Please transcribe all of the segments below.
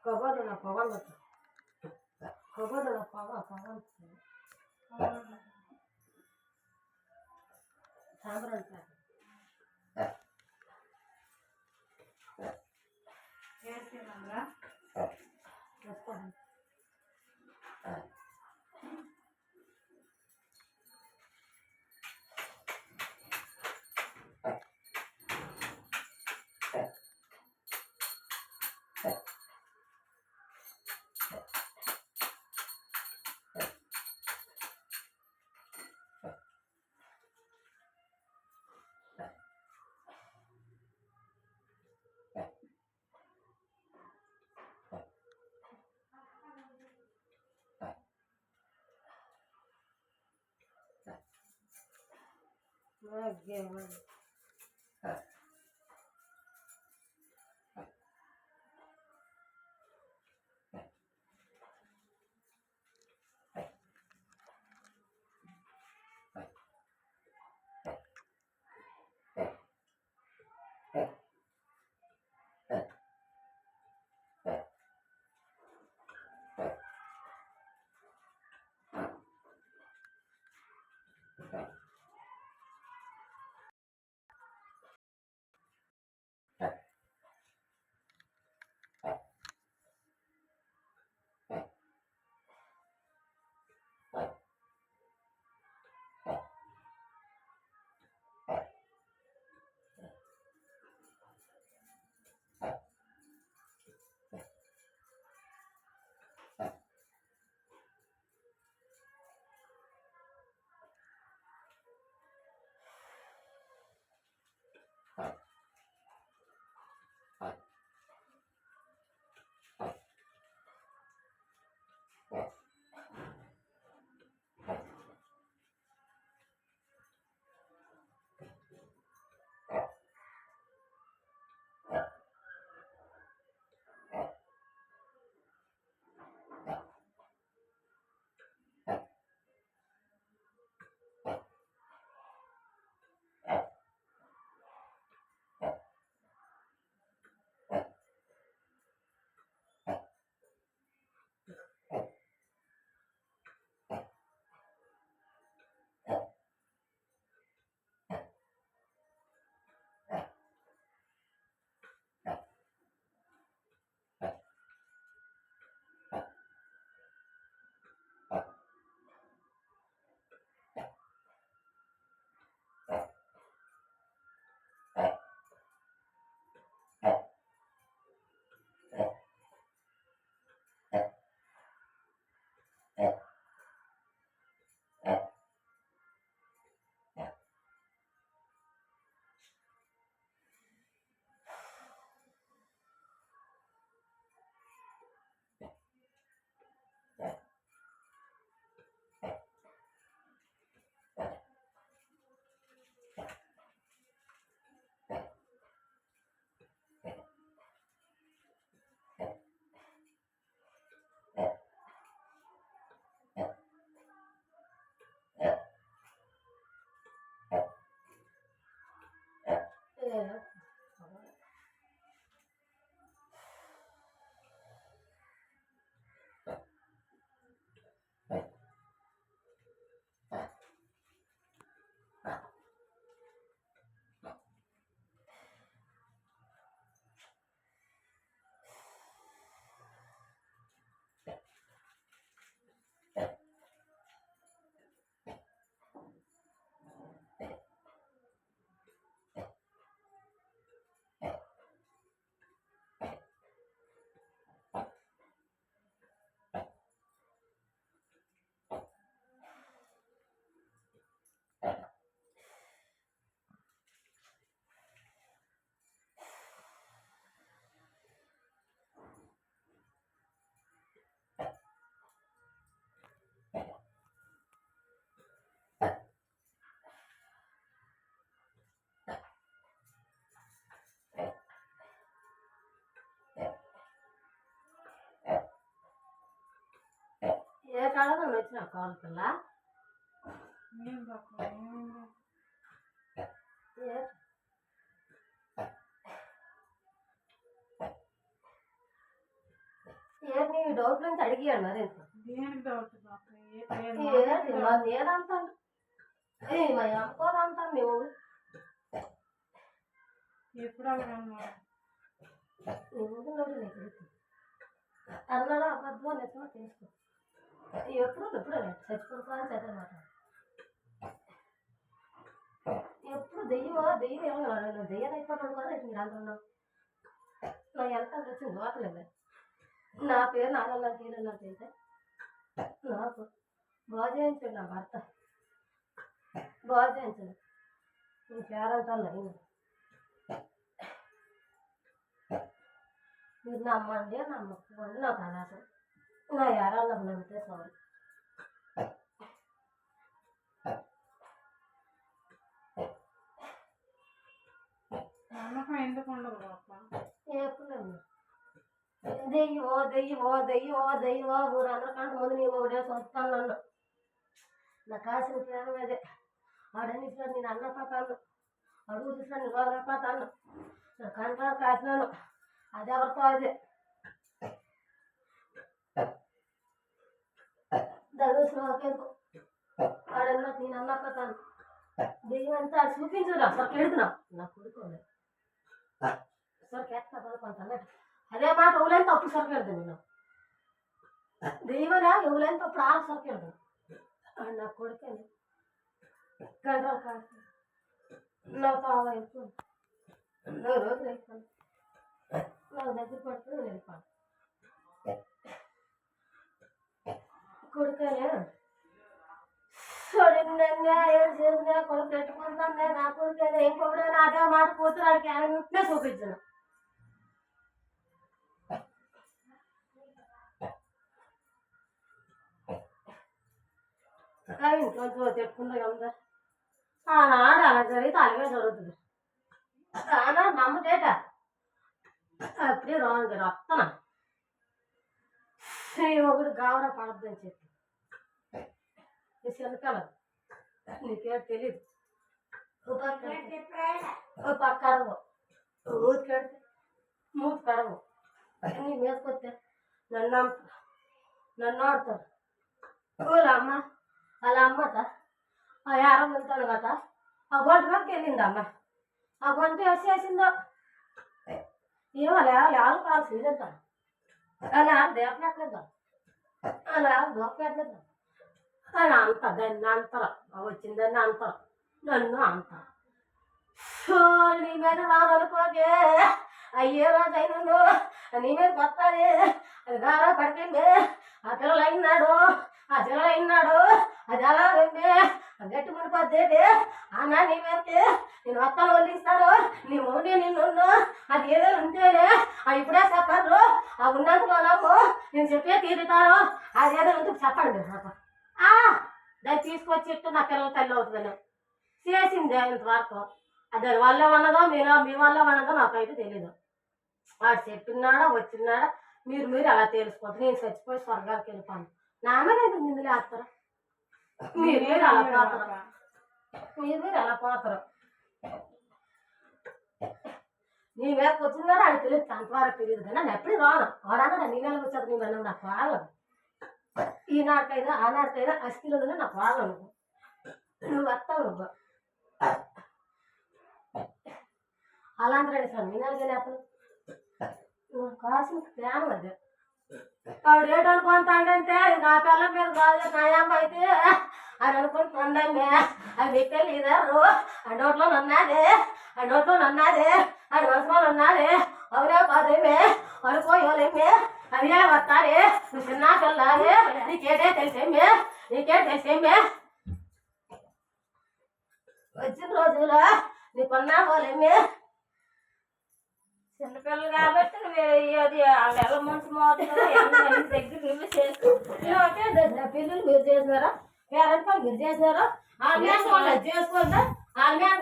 కబోర్డులో పవన్ కబోర్డులో పవన్ సాంబ్రాణి వేసేమన్నా వేసుకోండి. ఏ కాలంలో వచ్చిన కాల్ పిల్ల ఈ డౌట్ నుంచి అడిగాను మరి దేనికి డౌట్ డాక్టర్? ఏంటి మరి నేనంటాను మరి అమ్ముకోదంటాను నువ్వు ఎప్పుడు అడగమ్మా? నువ్వు నీకు అన్నాడా అబద్ధం నిజమో చేసుకో ఎప్పుడు చచ్చిపోతాను చదవమాట ఎప్పుడు దెయ్యం ఏమన్నా దెయ్యం అయిపోతాడు కదా మీరు అంటున్నావు నా ఎంత వచ్చింది దోతలేదు నా పేరు నాన్న తీరన్నా అయితే నాకు బాగా చేయించాడు నా భర్త బాగా చేయించాడు నేను పేరంటాను అయింది మీరు నమ్మండి నమ్మకపోండి నాకు అనవసరం నా యారాళ్ళకు నమ్మితే సారీ నమ్మకం ఎందుకు ఉండదు డాక్టర్? ఎప్పుడు దెయ్యమో ఊరందరికంటే ముందు నీ ఒకటే వస్తాను నన్ను నా కాసిన ప్రేమ అదే వాడని ఇస్తాను నేను అన్న పతాను అడుగు తీసాను నేను వదల పతాను నా కంటారు కాసినాను అది ఎవరితో అదే దరుసు ఒకేందుకు వాడన్నా నేను అన్న పతాను దెయ్యం అంతా చూపించురా అసలు ఎడుతున్నా నా కొడుకోలే సార్ కేస్తా కొంత అదే మాట ఎవరైనా తప్పుడు సరికెడదు నేను దెయ్యమనా ఎవరైనా తప్పుడు ఆరు సరికెడదు నా కొడుకండి కంట్రోల్ కాదు నా పావ ఎక్కువ నా రోజులు ఎక్కువ నాకు దగ్గర పడుతుంది నేను వెళ్ళిపోను కొడుకనే చూడండి ఏడు చేసినా కొడుకు పెట్టుకుంటాను నా కొడుకనే ఇంకొకటే అదే మాట కూతురాడికి వెంటనే చూపించాను ఇంట్లో చెప్పుకుందా ఉందా ఆనాడు అలా జరిగితే అలాగే జరుగుతుంది ఆనాడు నమ్మటేట అప్పుడే రాను వస్తానా ఒకటి గావరా పడద్దని చెప్పి చిన్నకాల నీకే తెలీదు పక్క కడవు మూతి కడితే మూతి కడవు నీ మీదకొస్తే నన్ను ఆడతారు ఊళ్ళ అమ్మ అలా అమ్మట ఆ యారం వెళ్తాను కదా ఆ గొంట మీదకి వెళ్ళింది అమ్మ ఆ గొంట వేసేసిందో ఏమో లేవాలి కాదు సీజంతాను అలా దేపట్లేదు అలా దోపట్లేదు అని అంత దాన్ని అంటారు వచ్చిందని అంటారు నన్ను అంటారు నీ మీద రాననుకోకే అయ్యే రోజు అయినా నీ మీద కొత్తాది అది గారా పడిపోయింది ఆ పిల్లలు అయినాడు అది అలా ఉంది గట్టి మునిపోద్దేటి అన్నా నీ మీదకి నేను వస్తాను వదిలిస్తాను నీ మొండి నిన్ను అది ఏదో ఉంటేనే ఇప్పుడే చెప్పారు ఆ ఉన్నంతలోనమ్ము నేను చెప్పే తీరుతాను అది ఏదో ఉంటుంది చెప్పండి నాకు దాన్ని తీసుకొచ్చి ఇట్టు నా పిల్లల తల్లి అవుతుందని చేసింది ఇంతవరకు అది వల్ల ఉన్నదో మీ వల్ల ఉన్నదో నాకైతే తెలీదు వాడు చెప్పినాడా వచ్చినాడా మీరు అలా తెలుసుకోవద్దు నేను చచ్చిపోయి స్వర్గానికి వెళ్ళిపోను నా మీద అయితే నిందులు వేస్తారా మీరు అలా పోతారు నీ మీదకి వచ్చినాడా అది తెలియదు అంతవరకు తెలియదు కానీ నేను ఎప్పుడు రాను వాడన్నా నీ మీదకి వచ్చాక నీ మీద నాకు వాళ్ళు ఈనాటికైనా ఆనాటికైనా అస్థిలోనే నాకు వాళ్ళు నువ్వు వస్తావు నువ్వు అలాంటి రండి సార్ మీనాలుగా అప్పుడు నువ్వు కాసిన ప్లాన్ అది ఆవిడ ఏటనుకుంటాడంటే నా పిల్లల మీద కాదు నాయమ్మ అయితే అని అనుకుంటుందండి అది మీకు తెలియదారు ఆ నోట్లో నన్నదే అది మనసులో నన్నదే అవునే కాదేమే అనుకోలేమే అదే వస్తారే నువ్వు చిన్న పిల్లలే నీకేటే తెలిసేమే వచ్చిన రోజులో నీకున్నా పోలేమే చిన్నపిల్లలు కాబట్టి అది వాళ్ళ మనసు మోతున్నారు దగ్గర నువ్వు చేసుకో పిల్లలు మీరు చేసినారా పేరెంట్స్ మీరు చేసినారా వాళ్ళు చేసుకుందా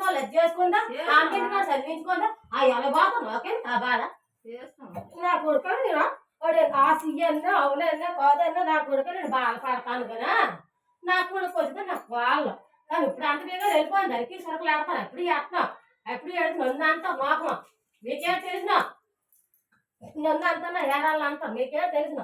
వాళ్ళు చేసుకుందా ఆమె చదివించుకుందా ఎలా బాగుంది ఓకే ఆ బాధ నా కొడుకు నేను వాడు ఆ సీఎన్నా అవునన్నా కాదన్నా నా కొడుకు నేను బాధపడతాను కదా నా కొడుకు వచ్చితే నాకు వాళ్ళు కానీ ఇప్పుడు అంత బేగా వెళ్ళిపోయింది అరికి సరుకులు ఆడతాను ఎప్పుడు ఎడుతున్నాను నన్ను అంతా మోకమా మీకేం తెలిసిన నన్ను అంతా ఏరాళ్ళు అంతా మీకేం తెలిసిన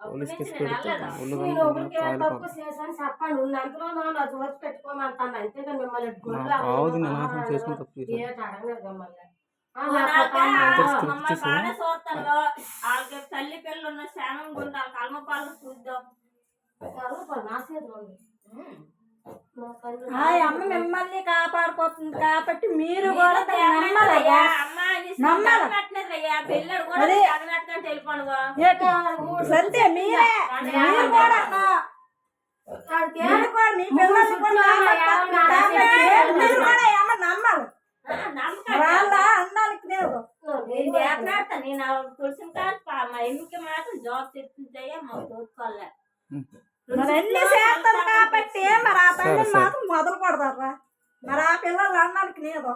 పోలీస్ కేసు నేను పెడితే వెళ్ళను. ఒళ్ళు నేను ఒకరికి తప్పు కాలిపోతుంది. చేశాను చెప్పండి ఉన్నంతలో నా జోచి పెట్టుకోమంటాను అంతేగా మిమ్మల్ని కావద్దు నేను నాశనం చేసుకుని తప్పు చేశాను. ఏటి అడగలేదు మిమ్మల్ని తెలుసు, మమ్మల్ని తెలుసు. బాగానే చూస్తాను వాళ్ళకి తల్లి పిల్లలు ఉన్న శానం గుండా వాళ్ళ కల్మపాలు చూద్దాం. నా చేతిలో ఉంది. నా తల్లి ఆ అమ్మ మిమ్మల్ని కాపాడుకోతుంది కాబట్టి మీరు కూడా నమ్మాలయ్యా. నమ్మాలి. పిల్లడు కూడా అదే. చదివేట్టుకుంటే వెళ్ళిపోను. సత్య మీరే మీరు కూడా వాడికి మీరు కూడా మీ పిల్లల్ని కూడా కాబట్టి మీరు కూడా ఈ అమ్మ నమ్మాలి. వాళ్ళ అన్నానికి లేదు. నేను చేస్తున్నాడు నేను తులసి కాదు మా ఎన్నిక మాత్రం జాబ్ చెప్తుంటాయా మాకు చూసుకోలే. మరి అన్ని చేస్తారు కాబట్టి మరి ఆ తల్లిని సరే. మాత్రం మొదలు కొడతారా. మరి ఆ పిల్లలు అన్నానికి లేదు.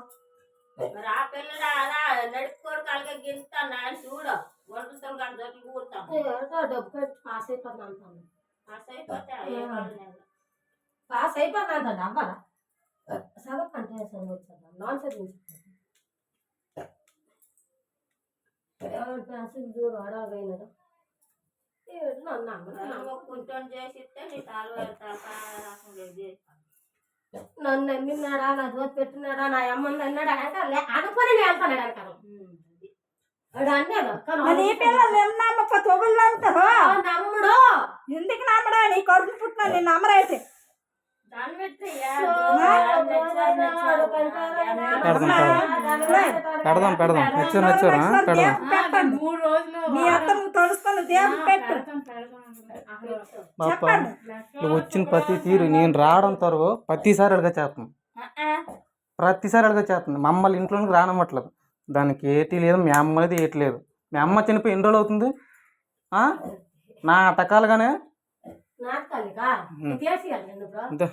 మరి ఆ పిల్లడు అలా నడుపుకోడు కలిగే గింతాను ఆయన చూడు వంటతో కానీ దొరికి కూడతాం ఏదో డబ్బు కట్టి పాస్ అయిపోతుంది అంటాను. అయిపోతే పాస్ అయిపోతుంది అంటాను అవ్వరా చదవకంటే వచ్చాను నాన్ చదివించాను చూడు అడగైనడు నన్ను అమ్మ కుంటోని చేసిస్తే నీ తాలు నన్ను నమ్మినాడా నా జోతి పెట్టినాడా నా అమ్మని అన్నాడా అంటే అనుకుని నేను వెళ్తాను అంటాను వాడు అన్నాడు మరి ఈ పిల్లలు ఏం నమ్మక తొగులు నమ్ముతారు. నమ్ముడు ఎందుకు నమ్మడా నీ కడుపు పుట్టిన నేను నమ్మరైతే దాని పెట్టయ్యా పెడదాం పెడదాం నచ్చారా పెడదాం. పెట్టండి. 3 రోజులు నీ అత్త నువ్వు తడుస్తాను దేవుడు పెట్టు. పాప చెప్పండి. నువ్వు వచ్చిన ప్రతి తీరు నేను రావడం తరువు ప్రతిసారి అడగా చేస్తున్నాను. ప్రతిసారి అడగా చేస్తుంది. మమ్మల్ని ఇంట్లోకి రానమ్మట్లేదు. దానికి ఏటి లేదు, మీ అమ్మది ఏటి లేదు. మీ అమ్మ చనిపోయి ఎన్ని రోజులు అవుతుంది? నా టకాలుగానే నాటకాలిగా చేసి ఇంత